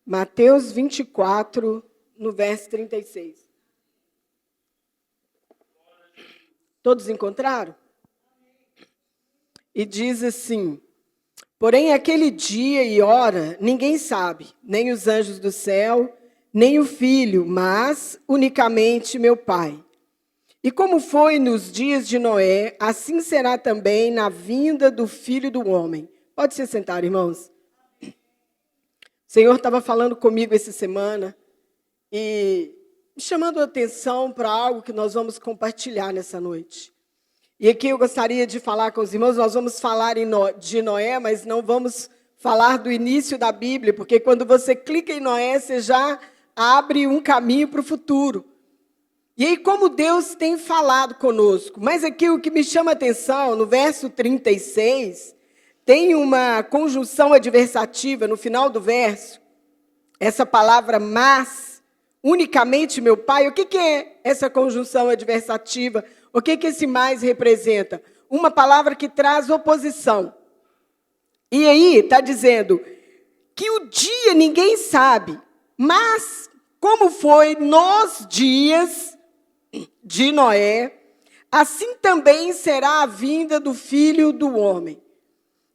Mateus 24, no verso 36. Todos encontraram? E diz assim: porém, aquele dia e hora ninguém sabe, nem os anjos do céu, nem o Filho, mas unicamente meu Pai. E como foi nos dias de Noé, assim será também na vinda do Filho do Homem. Pode se sentar, irmãos. O Senhor estava falando comigo essa semana e me chamando a atenção para algo que nós vamos compartilhar nessa noite. E aqui eu gostaria de falar com os irmãos, nós vamos falar de Noé, mas não vamos falar do início da Bíblia, porque quando você clica em Noé, você já abre um caminho para o futuro. E aí, como Deus tem falado conosco, mas aqui o que me chama a atenção, no verso 36, tem uma conjunção adversativa no final do verso, essa palavra mas, unicamente meu Pai. O que é essa conjunção adversativa? O que esse mais representa? Uma palavra que traz oposição. E aí está dizendo que o dia ninguém sabe, mas como foi nos dias de Noé, assim também será a vinda do Filho do Homem.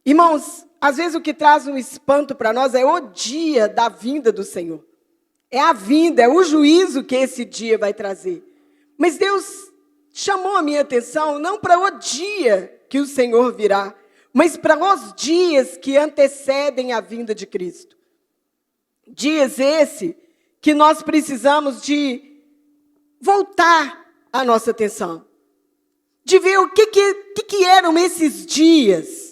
Irmãos, às vezes o que traz um espanto para nós é o dia da vinda do Senhor. É a vinda, é o juízo que esse dia vai trazer. Mas Deus chamou a minha atenção não para o dia que o Senhor virá, mas para os dias que antecedem a vinda de Cristo. Dias esse que nós precisamos de voltar a nossa atenção, de ver o que eram esses dias.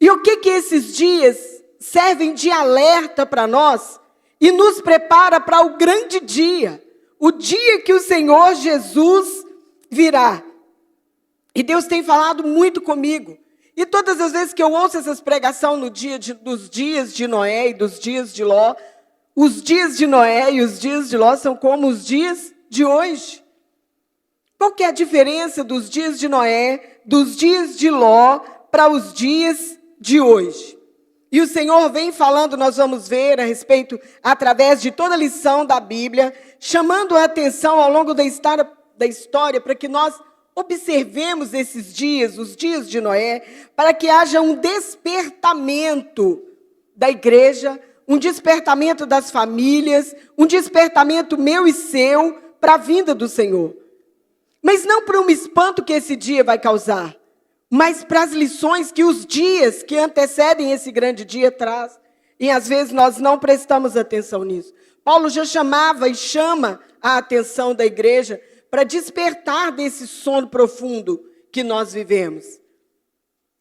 E o que esses dias servem de alerta para nós e nos prepara para o grande dia, o dia que o Senhor Jesus virá. E Deus tem falado muito comigo. E todas as vezes que eu ouço essas pregações dos dias de Noé e dos dias de Ló, os dias de Noé e os dias de Ló são como os dias de hoje. Qual que é a diferença dos dias de Noé, dos dias de Ló, para os dias de hoje? E o Senhor vem falando, nós vamos ver a respeito, através de toda a lição da Bíblia, chamando a atenção ao longo da história, para que nós observemos esses dias, os dias de Noé, para que haja um despertamento da igreja, um despertamento das famílias, um despertamento meu e seu para a vinda do Senhor. Mas não para um espanto que esse dia vai causar, mas para as lições que os dias que antecedem esse grande dia traz. E às vezes nós não prestamos atenção nisso. Paulo já chamava e chama a atenção da igreja para despertar desse sono profundo que nós vivemos.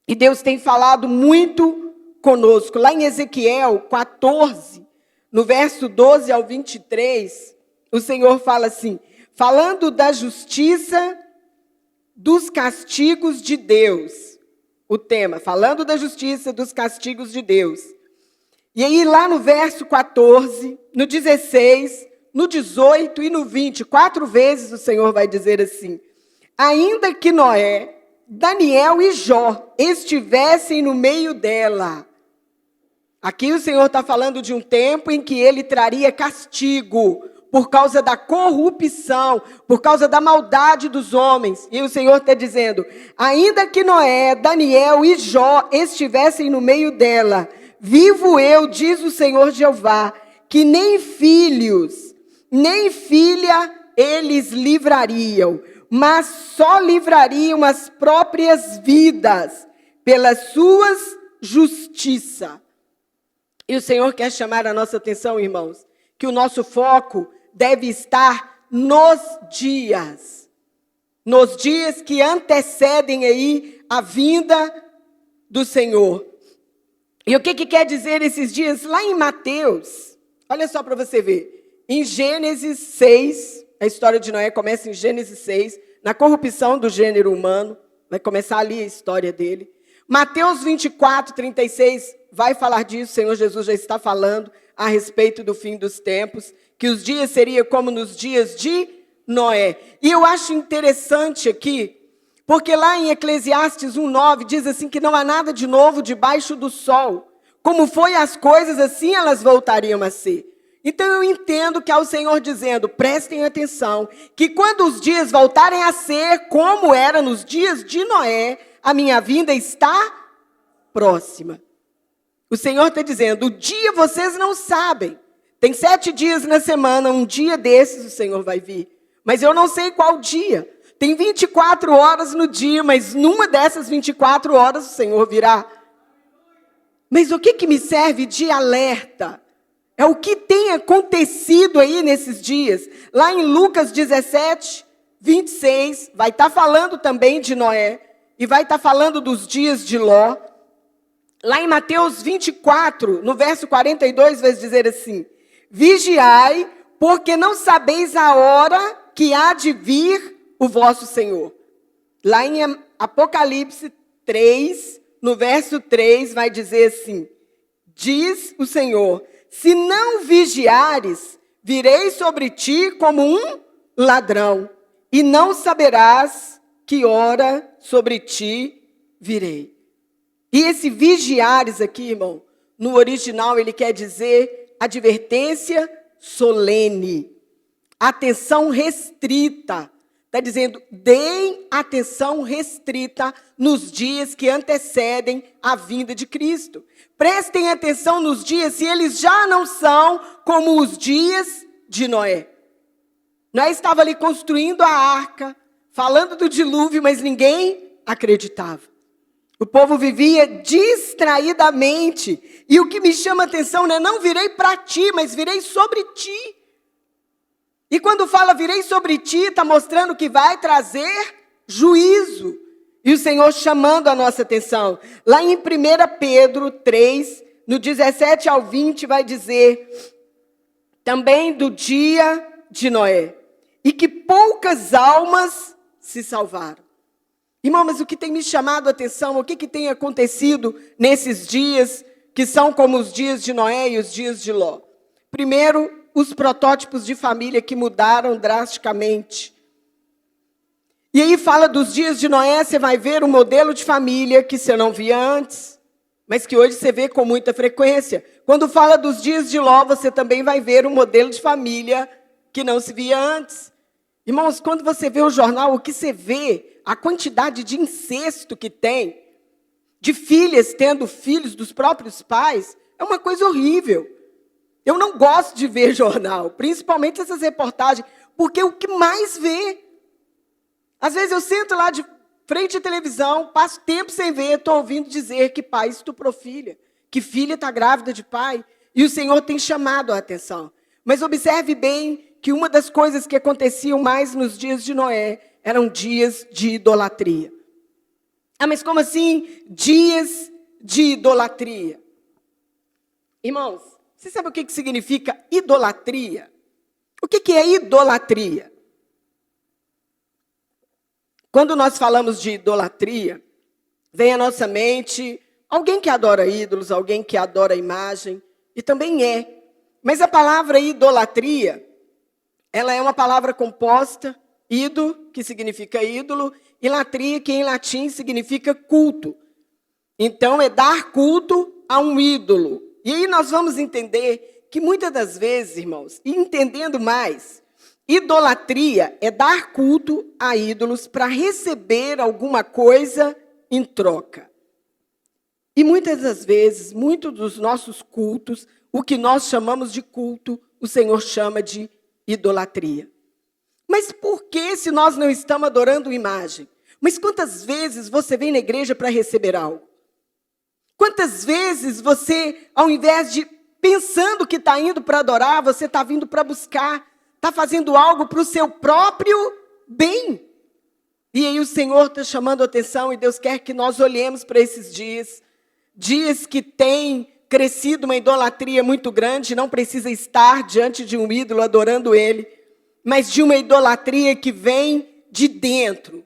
E Deus tem falado muito conosco. Lá em Ezequiel 14, no verso 12 ao 23, o Senhor fala assim, falando da justiça dos castigos de Deus. O tema, falando da justiça dos castigos de Deus. E aí lá no verso 14, no 16, no 18 e no 20, 4 vezes o Senhor vai dizer assim: ainda que Noé, Daniel e Jó estivessem no meio dela. Aqui o Senhor está falando de um tempo em que ele traria castigo por causa da corrupção, por causa da maldade dos homens. E o Senhor está dizendo, ainda que Noé, Daniel e Jó estivessem no meio dela, vivo eu, diz o Senhor Jeová, que nem filhos, nem filha eles livrariam, mas só livrariam as próprias vidas, pelas suas justiça. E o Senhor quer chamar a nossa atenção, irmãos, que o nosso foco deve estar nos dias que antecedem aí a vinda do Senhor. E o que quer dizer esses dias? Lá em Mateus, olha só para você ver, em Gênesis 6, a história de Noé começa em Gênesis 6, na corrupção do gênero humano, vai começar ali a história dele. Mateus 24, 36, vai falar disso, o Senhor Jesus já está falando a respeito do fim dos tempos, que os dias seriam como nos dias de Noé. E eu acho interessante aqui, porque lá em Eclesiastes 1:9 diz assim que não há nada de novo debaixo do sol. Como foi as coisas, assim elas voltariam a ser. Então eu entendo que é o Senhor dizendo, prestem atenção, que quando os dias voltarem a ser como era nos dias de Noé, a minha vinda está próxima. O Senhor está dizendo, o dia vocês não sabem. Tem 7 dias na semana, um dia desses o Senhor vai vir. Mas eu não sei qual dia. Tem 24 horas no dia, mas numa dessas 24 horas o Senhor virá. Mas o que me serve de alerta? É o que tem acontecido aí nesses dias. Lá em Lucas 17, 26, vai estar falando também de Noé. E vai estar falando dos dias de Ló. Lá em Mateus 24, no verso 42, vai dizer assim: vigiai, porque não sabeis a hora que há de vir o vosso Senhor. Lá em Apocalipse 3, no verso 3, vai dizer assim: diz o Senhor, se não vigiares, virei sobre ti como um ladrão, e não saberás que hora sobre ti virei. E esse vigiares aqui, irmão, no original ele quer dizer advertência solene, atenção restrita. Está dizendo, deem atenção restrita nos dias que antecedem a vinda de Cristo. Prestem atenção nos dias se eles já não são como os dias de Noé. Noé estava ali construindo a arca, falando do dilúvio, mas ninguém acreditava. O povo vivia distraidamente. E o que me chama a atenção, né? Não virei para ti, mas virei sobre ti. E quando fala virei sobre ti, está mostrando que vai trazer juízo. E o Senhor chamando a nossa atenção. Lá em 1 Pedro 3, no 17 ao 20, vai dizer também do dia de Noé. E que poucas almas se salvaram. Irmão, mas o que tem me chamado a atenção, o que tem acontecido nesses dias, que são como os dias de Noé e os dias de Ló? Primeiro, os protótipos de família que mudaram drasticamente. E aí fala dos dias de Noé, você vai ver um modelo de família que você não via antes, mas que hoje você vê com muita frequência. Quando fala dos dias de Ló, você também vai ver um modelo de família que não se via antes. Irmãos, quando você vê o jornal, o que você vê, a quantidade de incesto que tem, de filhas tendo filhos dos próprios pais, é uma coisa horrível. Eu não gosto de ver jornal, principalmente essas reportagens, porque o que mais vê. Às vezes eu sento lá de frente à televisão, passo tempo sem ver, estou ouvindo dizer que pai estuprou filha, que filha está grávida de pai, e o Senhor tem chamado a atenção. Mas observe bem que uma das coisas que aconteciam mais nos dias de Noé eram dias de idolatria. Ah, mas como assim dias de idolatria? Irmãos, você sabe o que significa idolatria? O que é idolatria? Quando nós falamos de idolatria, vem à nossa mente alguém que adora ídolos, alguém que adora imagem, e também é. Mas a palavra idolatria, ela é uma palavra composta, ido, que significa ídolo, e latria, que em latim significa culto. Então, é dar culto a um ídolo. E aí nós vamos entender que muitas das vezes, irmãos, e entendendo mais, idolatria é dar culto a ídolos para receber alguma coisa em troca. E muitas das vezes, muitos dos nossos cultos, o que nós chamamos de culto, o Senhor chama de idolatria. Mas por que se nós não estamos adorando imagem? Mas quantas vezes você vem na igreja para receber algo? Quantas vezes você, ao invés de pensando que está indo para adorar, você está vindo para buscar, está fazendo algo para o seu próprio bem? E aí o Senhor está chamando a atenção e Deus quer que nós olhemos para esses dias. Dias que tem crescido uma idolatria muito grande, não precisa estar diante de um ídolo adorando ele, mas de uma idolatria que vem de dentro.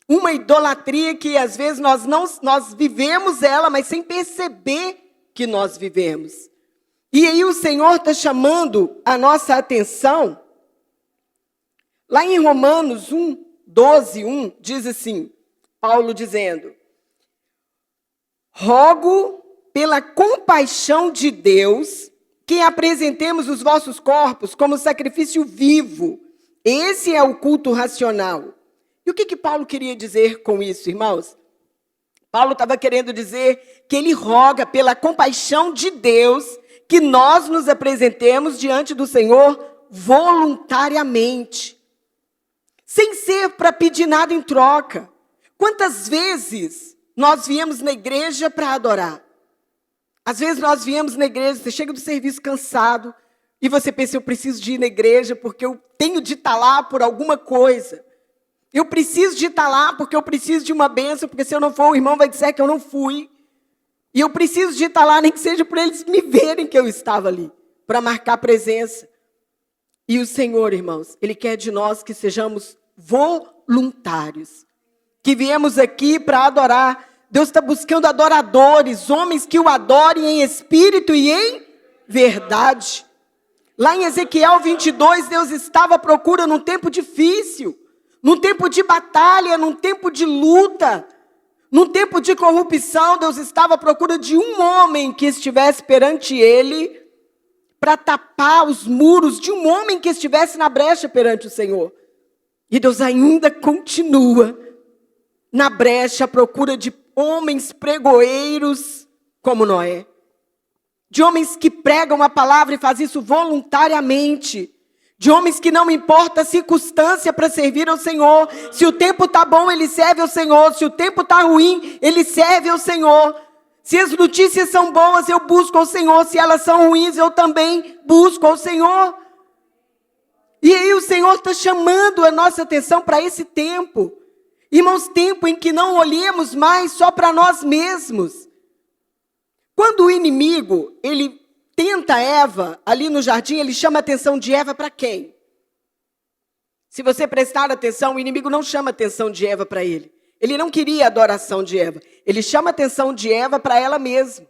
Uma idolatria que às vezes nós vivemos ela, mas sem perceber que nós vivemos. E aí o Senhor está chamando a nossa atenção. Lá em Romanos 12, 1, diz assim, Paulo dizendo: rogo pela compaixão de Deus que apresentemos os vossos corpos como sacrifício vivo. Esse é o culto racional. E o que Paulo queria dizer com isso, irmãos? Paulo estava querendo dizer que ele roga pela compaixão de Deus que nós nos apresentemos diante do Senhor voluntariamente, sem ser para pedir nada em troca. Quantas vezes nós viemos na igreja para adorar? Às vezes nós viemos na igreja, você chega do serviço cansado e você pensa, eu preciso de ir na igreja porque eu tenho de estar lá por alguma coisa. Eu preciso de estar lá porque eu preciso de uma bênção, porque se eu não for, o irmão vai dizer que eu não fui. E eu preciso de estar lá, nem que seja para eles me verem que eu estava ali, para marcar presença. E o Senhor, irmãos, Ele quer de nós que sejamos voluntários, que viemos aqui para adorar. Deus está buscando adoradores, homens que o adorem em espírito e em verdade. Lá em Ezequiel 22, Deus estava à procura num tempo difícil, num tempo de batalha, num tempo de luta, num tempo de corrupção. Deus estava à procura de um homem que estivesse perante Ele para tapar os muros, de um homem que estivesse na brecha perante o Senhor. E Deus ainda continua na brecha à procura de homens pregoeiros como Noé. De homens que pregam a palavra e fazem isso voluntariamente. De homens que não importa a circunstância para servir ao Senhor. Se o tempo está bom, ele serve ao Senhor. Se o tempo está ruim, ele serve ao Senhor. Se as notícias são boas, eu busco ao Senhor. Se elas são ruins, eu também busco ao Senhor. E aí o Senhor está chamando a nossa atenção para esse tempo. Irmãos, tempo em que não olhemos mais só para nós mesmos. Quando o inimigo, ele tenta Eva ali no jardim, ele chama a atenção de Eva para quem? Se você prestar atenção, o inimigo não chama a atenção de Eva para ele. Ele não queria a adoração de Eva. Ele chama a atenção de Eva para ela mesma.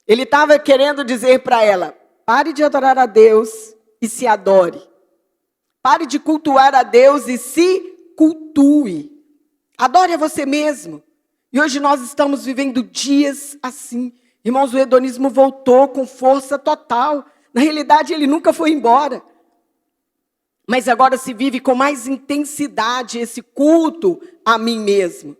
Ele estava querendo dizer para ela, pare de adorar a Deus e se adore. Pare de cultuar a Deus e se cultue. Adore a você mesmo. E hoje nós estamos vivendo dias assim. Irmãos, o hedonismo voltou com força total. Na realidade, ele nunca foi embora. Mas agora se vive com mais intensidade esse culto a mim mesmo.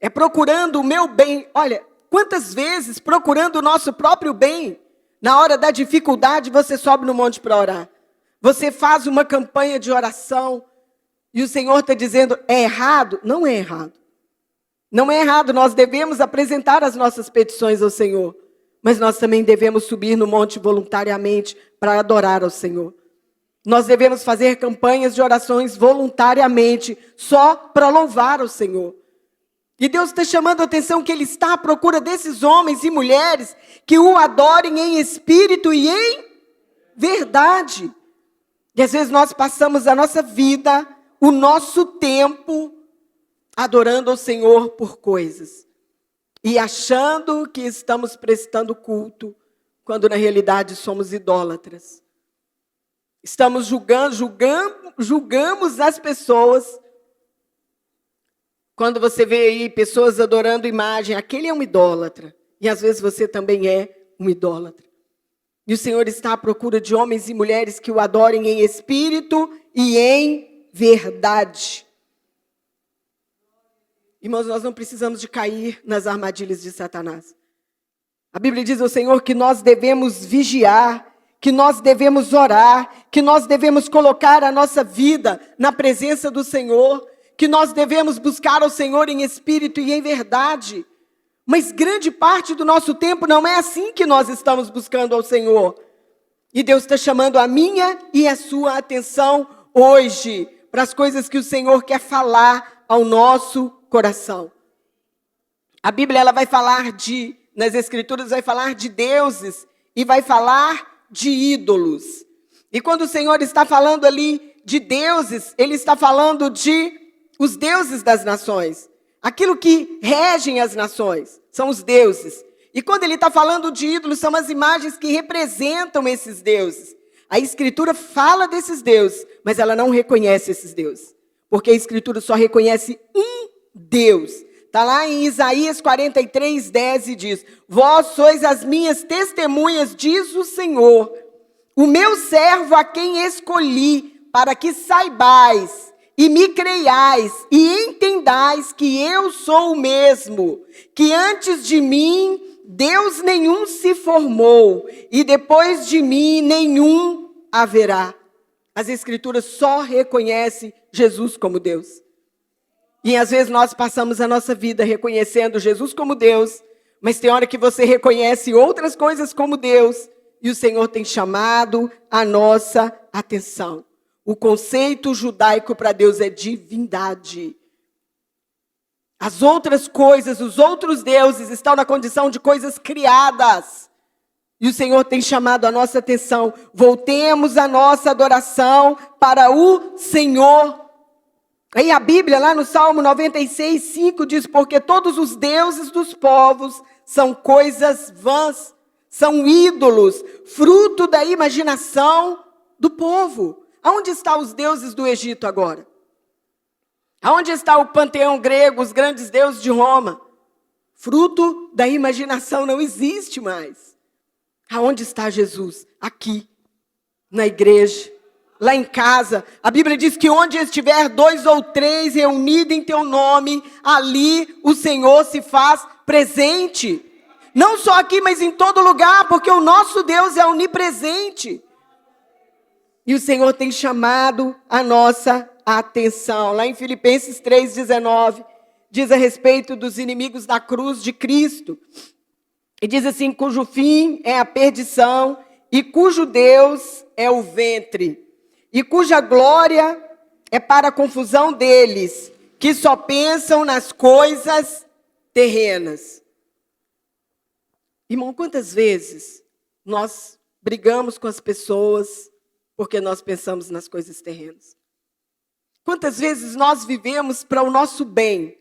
É procurando o meu bem. Olha, quantas vezes procurando o nosso próprio bem, na hora da dificuldade, você sobe no monte para orar. Você faz uma campanha de oração e o Senhor está dizendo, é errado? Não é errado. Não é errado, nós devemos apresentar as nossas petições ao Senhor. Mas nós também devemos subir no monte voluntariamente para adorar ao Senhor. Nós devemos fazer campanhas de orações voluntariamente, só para louvar ao Senhor. E Deus está chamando a atenção que Ele está à procura desses homens e mulheres que o adorem em espírito e em verdade. E às vezes nós passamos a nossa vida, o nosso tempo, adorando ao Senhor por coisas. E achando que estamos prestando culto, quando na realidade somos idólatras. Estamos julgamos as pessoas. Quando você vê aí pessoas adorando imagem, aquele é um idólatra. E às vezes você também é um idólatra. E o Senhor está à procura de homens e mulheres que o adorem em espírito e em verdade. Irmãos, nós não precisamos de cair nas armadilhas de Satanás. A Bíblia diz ao Senhor que nós devemos vigiar, que nós devemos orar, que nós devemos colocar a nossa vida na presença do Senhor, que nós devemos buscar ao Senhor em espírito e em verdade. Mas grande parte do nosso tempo não é assim que nós estamos buscando ao Senhor. E Deus está chamando a minha e a sua atenção hoje para as coisas que o Senhor quer falar ao nosso coração. A Bíblia ela vai falar nas Escrituras vai falar de deuses e vai falar de ídolos. E quando o Senhor está falando ali de deuses, Ele está falando de os deuses das nações. Aquilo que regem as nações são os deuses. E quando Ele está falando de ídolos, são as imagens que representam esses deuses. A Escritura fala desses deuses, mas ela não reconhece esses deuses. Porque a Escritura só reconhece um Deus. Está lá em Isaías 43:10 e diz, vós sois as minhas testemunhas, diz o Senhor, o meu servo a quem escolhi, para que saibais e me creiais e entendais que eu sou o mesmo, que antes de mim Deus nenhum se formou, e depois de mim nenhum haverá. As Escrituras só reconhecem Jesus como Deus. E às vezes nós passamos a nossa vida reconhecendo Jesus como Deus, mas tem hora que você reconhece outras coisas como Deus, e o Senhor tem chamado a nossa atenção. O conceito judaico para Deus é divindade. As outras coisas, os outros deuses estão na condição de coisas criadas. E o Senhor tem chamado a nossa atenção. Voltemos a nossa adoração para o Senhor. Aí a Bíblia, lá no Salmo 96, 5, diz: porque todos os deuses dos povos são coisas vãs, são ídolos, fruto da imaginação do povo. Aonde estão os deuses do Egito agora? Aonde está o panteão grego, os grandes deuses de Roma? Fruto da imaginação, não existe mais. Aonde está Jesus? Aqui, na igreja, lá em casa. A Bíblia diz que onde estiver 2 ou 3 reunidos em teu nome, ali o Senhor se faz presente. Não só aqui, mas em todo lugar, porque o nosso Deus é onipresente. E o Senhor tem chamado a nossa atenção. Lá em Filipenses 3,19, diz a respeito dos inimigos da cruz de Cristo. E diz assim: cujo fim é a perdição, e cujo Deus é o ventre, e cuja glória é para a confusão deles, que só pensam nas coisas terrenas. Irmão, quantas vezes nós brigamos com as pessoas porque nós pensamos nas coisas terrenas? Quantas vezes nós vivemos para o nosso bem?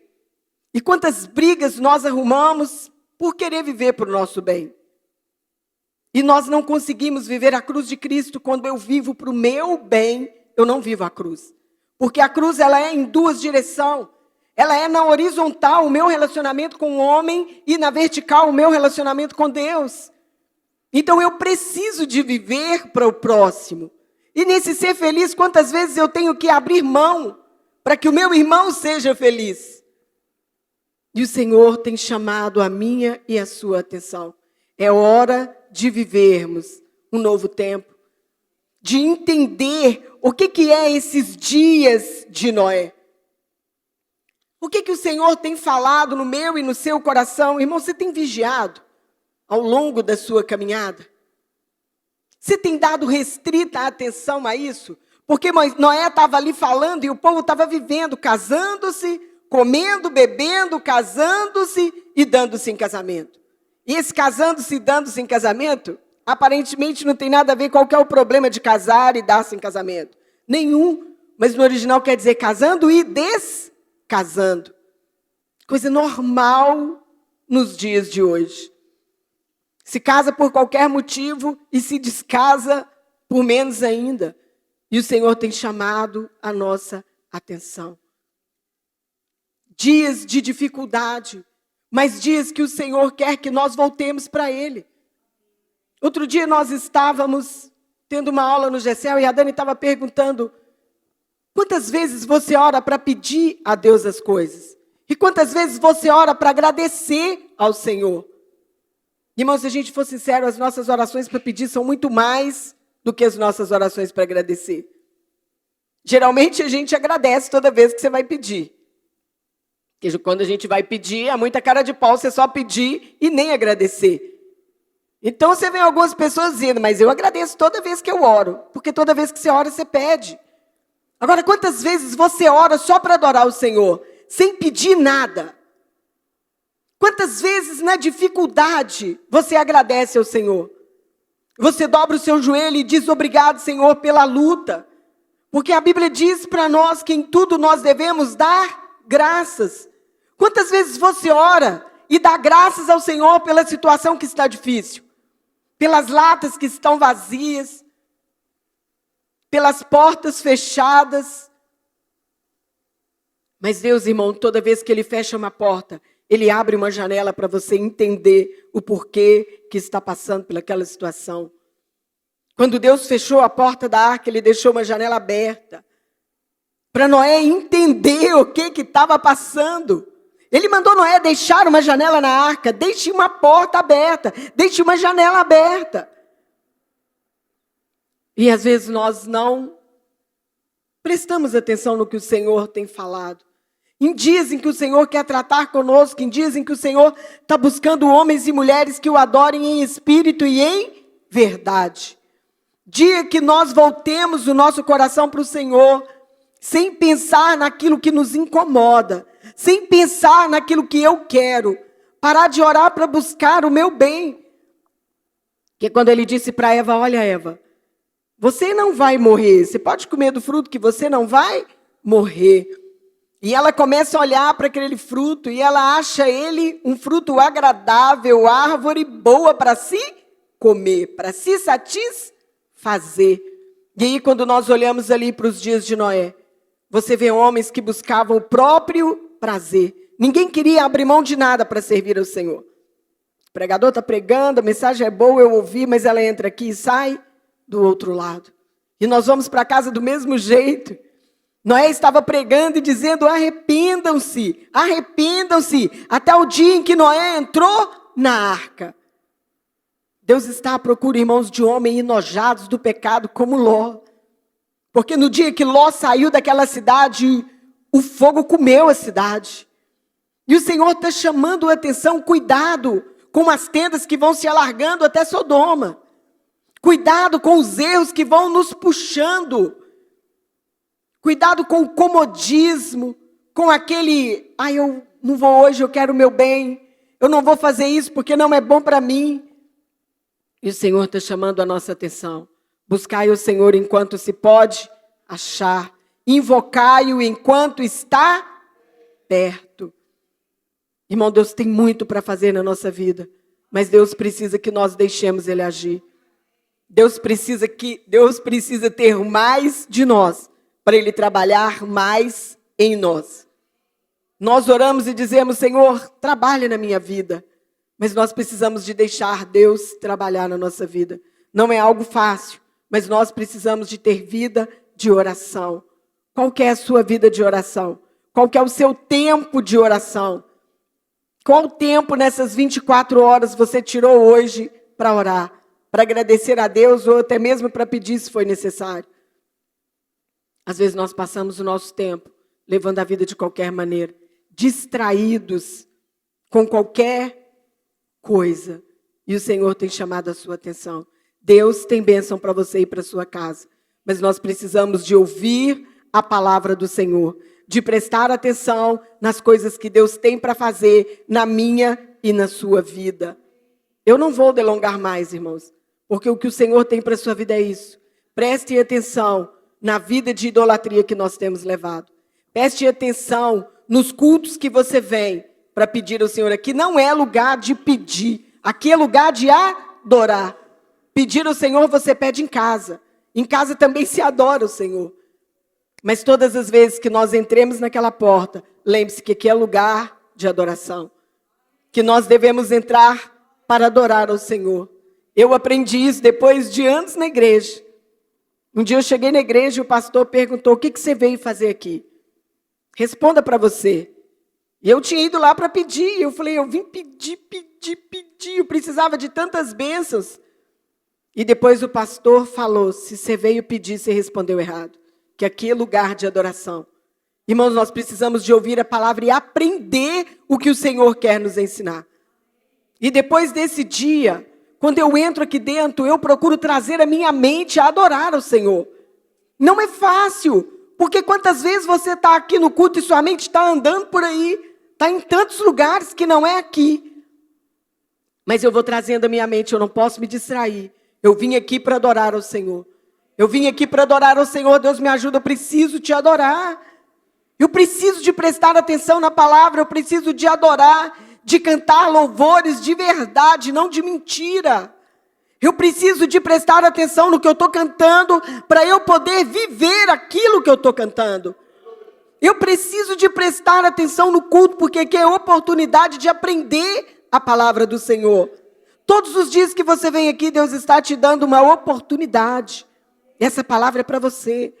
E quantas brigas nós arrumamos por querer viver para o nosso bem? E nós não conseguimos viver a cruz de Cristo. Quando eu vivo para o meu bem, eu não vivo a cruz. Porque a cruz, ela é em duas direções. Ela é na horizontal, o meu relacionamento com o homem, e na vertical, o meu relacionamento com Deus. Então eu preciso de viver para o próximo. E nesse ser feliz, quantas vezes eu tenho que abrir mão para que o meu irmão seja feliz? E o Senhor tem chamado a minha e a sua atenção. É hora de vivermos um novo tempo, de entender o que é esses dias de Noé. O que o Senhor tem falado no meu e no seu coração? Irmão, você tem vigiado ao longo da sua caminhada? Você tem dado restrita atenção a isso? Porque Noé estava ali falando e o povo estava vivendo, casando-se, comendo, bebendo, casando-se e dando-se em casamento. E esse casando-se e dando-se em casamento, aparentemente não tem nada a ver com qual que é o problema de casar e dar-se em casamento. Nenhum, mas no original quer dizer casando e descasando. Coisa normal nos dias de hoje. Se casa por qualquer motivo e se descasa por menos ainda. E o Senhor tem chamado a nossa atenção. Dias de dificuldade, mas dias que o Senhor quer que nós voltemos para Ele. Outro dia nós estávamos tendo uma aula no GECEL e a Dani estava perguntando: quantas vezes você ora para pedir a Deus as coisas? E quantas vezes você ora para agradecer ao Senhor? Irmão, se a gente for sincero, as nossas orações para pedir são muito mais do que as nossas orações para agradecer. Geralmente a gente agradece toda vez que você vai pedir. Porque quando a gente vai pedir, há muita cara de pau você só pedir e nem agradecer. Então você vê algumas pessoas dizendo: mas eu agradeço toda vez que eu oro. Porque toda vez que você ora, você pede. Agora, quantas vezes você ora só para adorar o Senhor, sem pedir nada? Quantas vezes na dificuldade você agradece ao Senhor? Você dobra o seu joelho e diz: obrigado, Senhor, pela luta. Porque a Bíblia diz para nós que em tudo nós devemos dar graças. Quantas vezes você ora e dá graças ao Senhor pela situação que está difícil? Pelas latas que estão vazias? Pelas portas fechadas? Mas Deus, irmão, toda vez que Ele fecha uma porta, Ele abre uma janela para você entender o porquê que está passando pelaquela situação. Quando Deus fechou a porta da arca, ele deixou uma janela aberta para Noé entender o que estava passando. Ele mandou Noé deixar uma janela na arca, deixe uma porta aberta, deixe uma janela aberta. E às vezes nós não prestamos atenção no que o Senhor tem falado. Em dias em que o Senhor quer tratar conosco, em dias em que o Senhor está buscando homens e mulheres que o adorem em espírito e em verdade. Dia que nós voltemos o nosso coração para o Senhor, sem pensar naquilo que nos incomoda, sem pensar naquilo que eu quero, parar de orar para buscar o meu bem. Que quando ele disse para Eva, olha Eva, você não vai morrer, você pode comer do fruto que você não vai morrer. E ela começa a olhar para aquele fruto e ela acha ele um fruto agradável, árvore boa para se comer, para se satisfazer. E aí quando nós olhamos ali para os dias de Noé, você vê homens que buscavam o próprio prazer. Ninguém queria abrir mão de nada para servir ao Senhor. O pregador está pregando, a mensagem é boa, eu ouvi, mas ela entra aqui e sai do outro lado. E nós vamos para casa do mesmo jeito. Noé estava pregando e dizendo, arrependam-se, até o dia em que Noé entrou na arca. Deus está à procura, irmãos, de homens enojados do pecado como Ló. Porque no dia que Ló saiu daquela cidade, o fogo comeu a cidade. E o Senhor está chamando a atenção, cuidado com as tendas que vão se alargando até Sodoma. Cuidado com os erros que vão nos puxando. Cuidado com o comodismo, com aquele, eu não vou hoje, eu quero o meu bem. Eu não vou fazer isso porque não é bom para mim. E o Senhor está chamando a nossa atenção. Buscai o Senhor enquanto se pode achar. Invocai-o enquanto está perto. Irmão, Deus tem muito para fazer na nossa vida. Mas Deus precisa que nós deixemos Ele agir. Deus precisa ter mais de nós, para Ele trabalhar mais em nós. Nós oramos e dizemos, Senhor, trabalha na minha vida. Mas nós precisamos de deixar Deus trabalhar na nossa vida. Não é algo fácil, mas nós precisamos de ter vida de oração. Qual que é a sua vida de oração? Qual que é o seu tempo de oração? Qual tempo nessas 24 horas você tirou hoje para orar? Para agradecer a Deus ou até mesmo para pedir se foi necessário? Às vezes nós passamos o nosso tempo levando a vida de qualquer maneira, distraídos com qualquer coisa. E o Senhor tem chamado a sua atenção. Deus tem bênção para você e para a sua casa. Mas nós precisamos de ouvir a palavra do Senhor, de prestar atenção nas coisas que Deus tem para fazer na minha e na sua vida. Eu não vou delongar mais, irmãos, porque o que o Senhor tem para a sua vida é isso. Preste atenção na vida de idolatria que nós temos levado. Preste atenção nos cultos que você vem para pedir ao Senhor. Aqui não é lugar de pedir, aqui é lugar de adorar. Pedir ao Senhor você pede em casa. Em casa também se adora o Senhor. Mas todas as vezes que nós entremos naquela porta, lembre-se que aqui é lugar de adoração. Que nós devemos entrar para adorar ao Senhor. Eu aprendi isso depois de anos na igreja. Um dia eu cheguei na igreja e o pastor perguntou, o que você veio fazer aqui? Responda para você. E eu tinha ido lá para pedir. Eu falei, eu vim pedir. Eu precisava de tantas bênçãos. E depois o pastor falou, se você veio pedir, você respondeu errado. Que aqui é lugar de adoração. Irmãos, nós precisamos de ouvir a palavra e aprender o que o Senhor quer nos ensinar. E depois desse dia, quando eu entro aqui dentro, eu procuro trazer a minha mente a adorar ao Senhor. Não é fácil, porque quantas vezes você está aqui no culto e sua mente está andando por aí, está em tantos lugares que não é aqui. Mas eu vou trazendo a minha mente, eu não posso me distrair. Eu vim aqui para adorar ao Senhor. Eu vim aqui para adorar ao Senhor, Deus me ajuda, eu preciso te adorar. Eu preciso de prestar atenção na palavra, eu preciso de adorar, de cantar louvores de verdade, não de mentira. Eu preciso de prestar atenção no que eu estou cantando, para eu poder viver aquilo que eu estou cantando. Eu preciso de prestar atenção no culto, porque aqui é a oportunidade de aprender a palavra do Senhor. Todos os dias que você vem aqui, Deus está te dando uma oportunidade. Essa palavra é para você.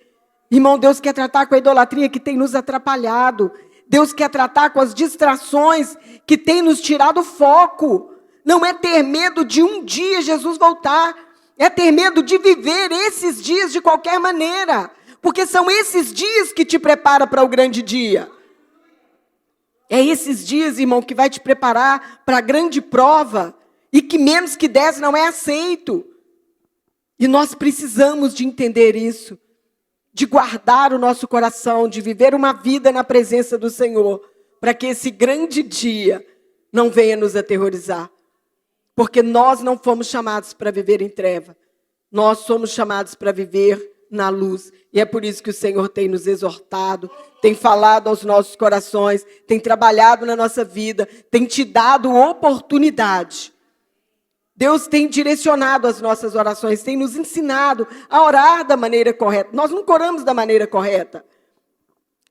Irmão, Deus quer tratar com a idolatria que tem nos atrapalhado. Deus quer tratar com as distrações que tem nos tirado o foco. Não é ter medo de um dia Jesus voltar. É ter medo de viver esses dias de qualquer maneira. Porque são esses dias que te preparam para o grande dia. É esses dias, irmão, que vai te preparar para a grande prova. E que menos que 10 não é aceito. E nós precisamos de entender isso. De guardar o nosso coração, de viver uma vida na presença do Senhor. Para que esse grande dia não venha nos aterrorizar. Porque nós não fomos chamados para viver em treva. Nós somos chamados para viver na luz. E é por isso que o Senhor tem nos exortado, tem falado aos nossos corações, tem trabalhado na nossa vida, tem te dado oportunidade. Deus tem direcionado as nossas orações, tem nos ensinado a orar da maneira correta. Nós nunca oramos da maneira correta.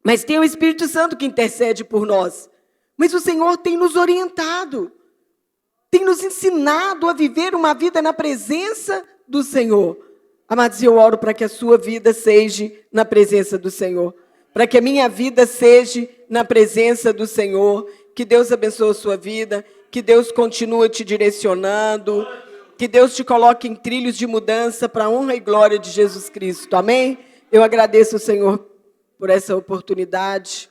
Mas tem o Espírito Santo que intercede por nós. Mas o Senhor tem nos orientado. Tem nos ensinado a viver uma vida na presença do Senhor. Amados, eu oro para que a sua vida seja na presença do Senhor. Para que a minha vida seja na presença do Senhor. Que Deus abençoe a sua vida. Que Deus continue te direcionando. Que Deus te coloque em trilhos de mudança para a honra e glória de Jesus Cristo. Amém? Eu agradeço ao Senhor por essa oportunidade.